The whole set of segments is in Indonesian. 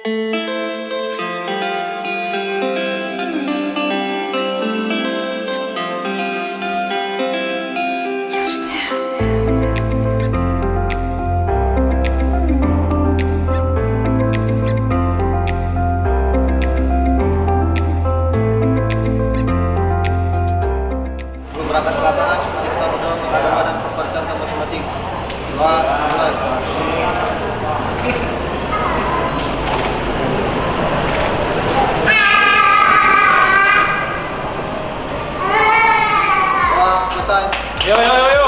Berangkat ke lapangan, mari kita berdoa untuk agama dan kepercayaan kita masing-masing. Doa, mulai. Doa, selesai. Yo yo yo yo.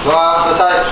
Doa, selesai.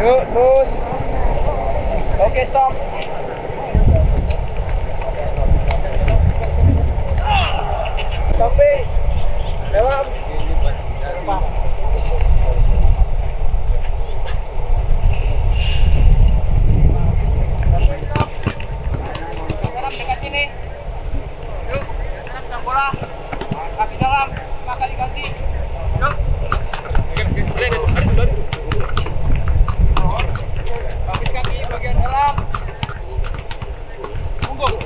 Yuk, terus. Oke, stop. Sampai dalam. Sekarang dekat sini. Yuk, sekarang bola. Kaki dalam, 5 kali ganti. Yuk. Habis kaki bagian dalam. Punggung.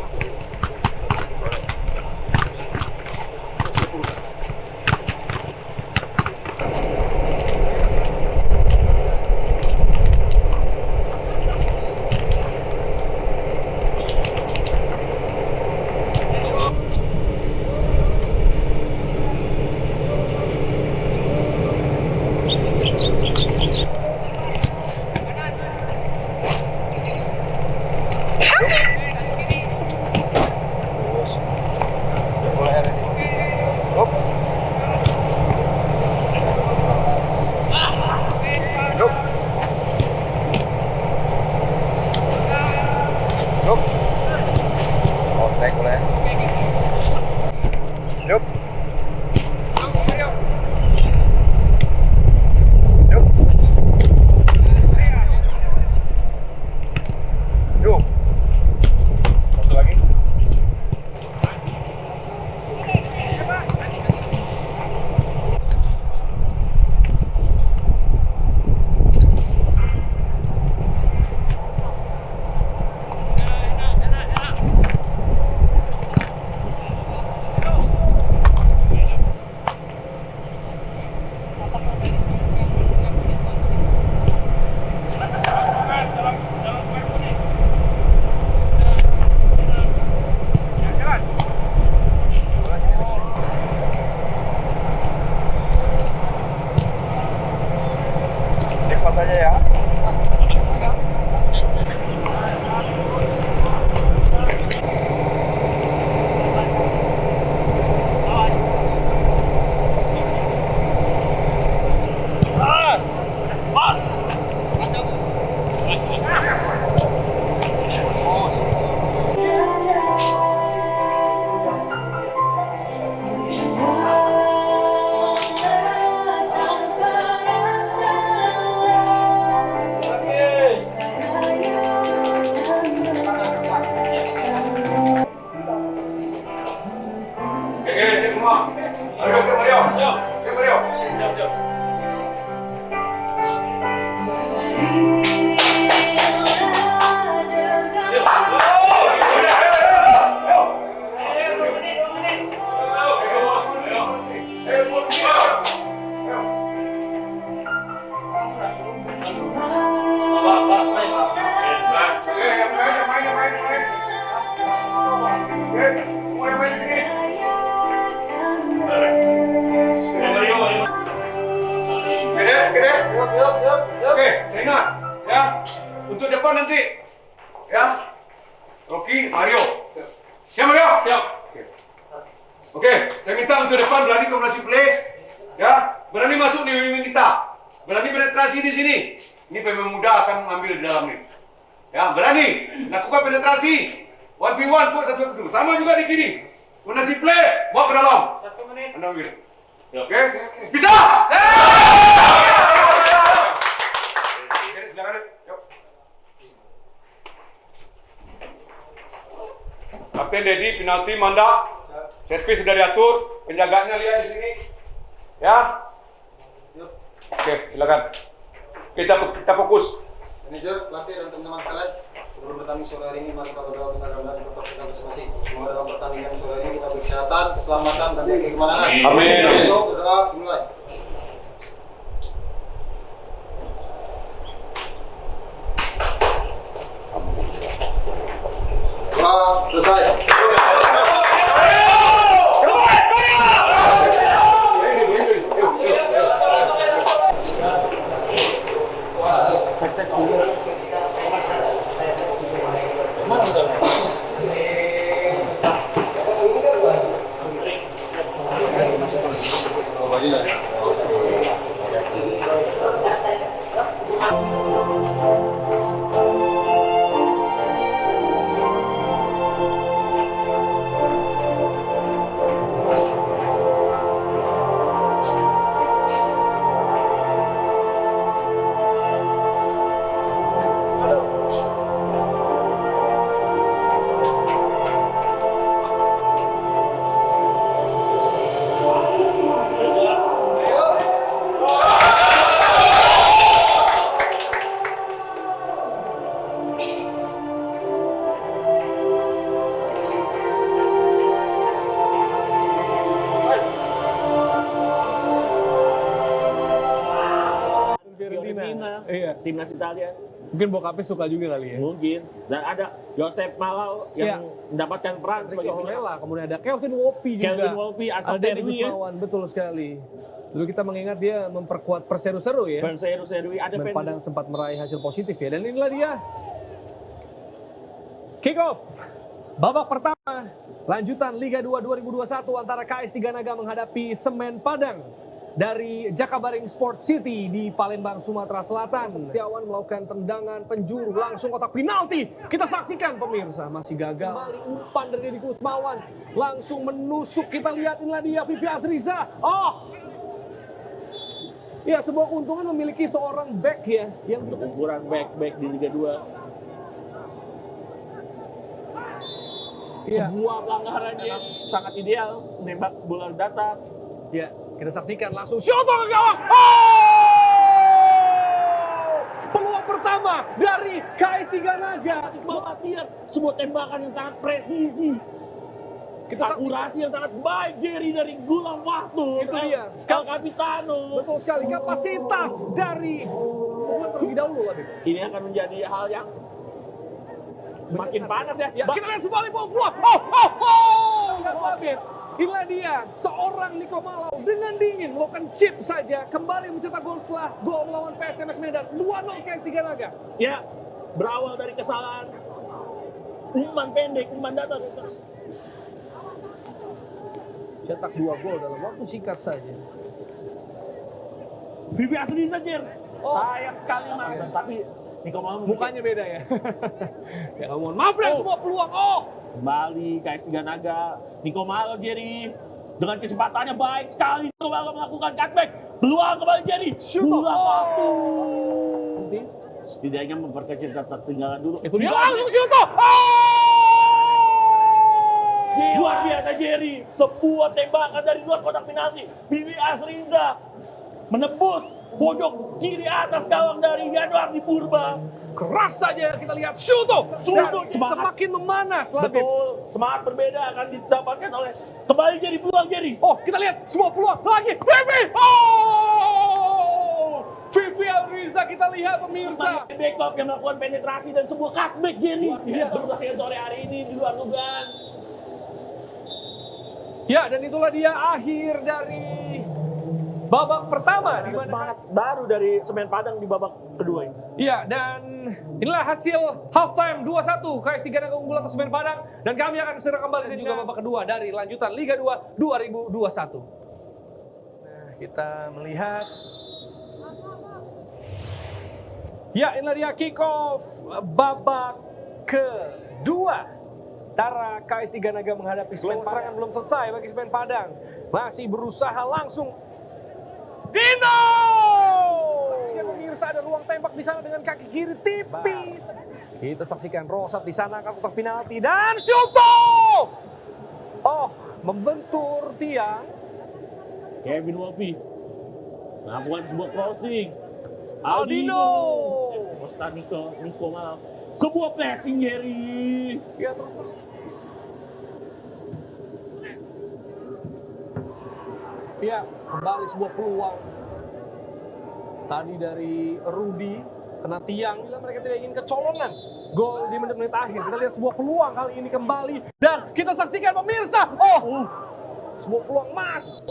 Yuk. Oke, saya ingat ya. Untuk depan nanti ya. Rocky, Mario. Siap Mario? Siap. Oke, saya minta untuk depan berani kombinasi play. Ya, berani masuk di wing kita. Berani penetrasi di sini. Ini pemain muda akan mengambil di dalam ini. Ya, berani lakukan penetrasi. 1v1 kuat satu. Sama juga di kiri. Kombinasi play, bawa ke dalam. 1 menit. Anda ambil. Oke? Bisa! Silakan. Yuk. Kapten Dedi, penalti Manda. Set piece sudah diatur, penjaganya lihat di sini. Ya. Yuk. Oke, silakan. Kita fokus. Manajer, pelatih dan teman-teman sekalian, sebelum bertanding sore hari ini, mari kita berdoa minta kemudahan untuk kita masing-masing. Semoga dalam pertandingan sore hari ini kita beri kesehatan, keselamatan, dan kemenangan. Amin. Ayo, berdoa, mulai. Doa, selesai. Iya. Timnas Italia Mungkin bokapnya suka juga kali ya. mungkin, dan ada Josep Malau yang mendapatkan peran sebagai Ricky penyerang. Holela, kemudian ada Kelvin Wolpi juga. Kelvin Wolpi, asal Alden Serui ya. Gusmawan, betul sekali. Dulu kita mengingat dia memperkuat Perseru-Seru ya. Serui ada Semen fan Padang sempat meraih hasil positif ya. Dan inilah dia. Kick off. Babak pertama. Lanjutan Liga 2 2021 antara KS Tiganaga menghadapi Semen Padang dari Jakabaring Sport City di Palembang, Sumatera Selatan. Setiawan melakukan tendangan penjuru langsung kotak penalti. Kita saksikan pemirsa, masih gagal. Kembali umpan dari Deddy Kusmawan. Langsung menusuk, kita lihat inilah dia Vivi Azriza. Oh! Ya, sebuah keuntungan memiliki seorang back ya yang bisa kurang back di Liga 2. Iya. Sebuah pelanggaran yang sangat ideal, menembak bola datar. Ya, kita saksikan langsung Shoto ke gawang. Oh! Peluang pertama dari KS Tiganaga. Bapak Tiar, sebuah tembakan yang sangat presisi. Akurasi yang sangat baik Jerry dari Gulam Waktu. Itu dia. El Capitano. Betul sekali, kapasitas dari terlebih dahulu Labib. Ini akan menjadi hal yang semakin panas ya. Ya, kita lihat kembali peluang. Oh! Labib. Inilah dia, seorang Niko Malau dengan dingin melakukan chip saja kembali mencetak gol setelah gol melawan PSMS Medan 2-0 KS Tiganaga. Ya, berawal dari kesalahan umpan pendek, umpan datar. Cetak 2 gol dalam waktu singkat saja. Vivi asli saja. Oh. Sayang sekali Mas, tapi Niko Malau Mukanya beda ya. Ya kamu mohon maaf ya semua peluang. Oh! kembali KS Tiganaga. Niko Malau Jerry dengan kecepatannya baik sekali. Niko Malau melakukan cutback. Peluang kembali Jerry. Gulam Waktu. Setidaknya memperkecil ketertinggalan dulu. Itu dia langsung Shoto. Luar biasa Jerry, sebuah tembakan dari luar kotak penalti. Vivi Azriza menembus pojok kiri atas gawang dari Yanuar di Purba. Keras saja kita lihat Shoto. Semakin memanas. Labib. Betul, semangat berbeda akan didapatkan oleh kembali Jerry, peluang Jerry. Oh, kita lihat semua peluang lagi. Vivi. Oh! Vivi Azriza kita lihat pemirsa. Backup yang melakukan penetrasi dan sebuah cutback Jerry. Berbahaya sore hari ini di luar dugaan. Ya, dan itulah dia akhir dari babak pertama. Ada semangat baru dari Semen Padang di babak kedua ini. Iya, dan inilah hasil halftime 2-1 KS Tiganaga unggul atas Semen Padang, dan kami akan segera kembali dan juga babak kedua dari lanjutan Liga 2 2021. Nah, kita melihat, ya inilah dia kick off babak kedua antara KS Tiganaga menghadapi Semen Padang. Serangan belum selesai bagi Semen Padang, masih berusaha langsung. Dino! Saksikan pemirsa, ada ruang tembak di sana dengan kaki kiri tipis. Kita saksikan Rosat di sana akan kotak penalti dan Syuto! Oh, membentur tiang. Kevin Wolpi melakukan sebuah crossing. Aldino! Costa Nico malam. Sebuah passing Jerry. Ya terus mas. Ya, kembali sebuah peluang. Tadi dari Rudy, kena tiang, bila mereka tidak ingin kecolongan. Gol di menit-menit akhir. Kita lihat sebuah peluang kali ini kembali. Dan kita saksikan pemirsa. Oh, sebuah peluang emas.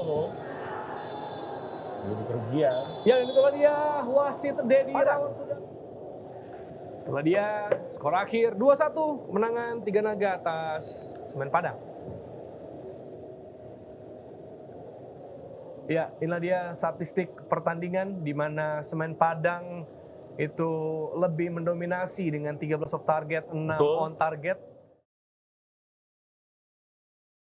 Jadi kerugian. Ya, dan itulah dia wasit Dedi Irawan sudah. Itulah dia skor akhir 2-1 kemenangan Tiganaga atas Semen Padang. Ya, inilah dia statistik pertandingan di mana Semen Padang itu lebih mendominasi dengan 13 off target, 6 on target.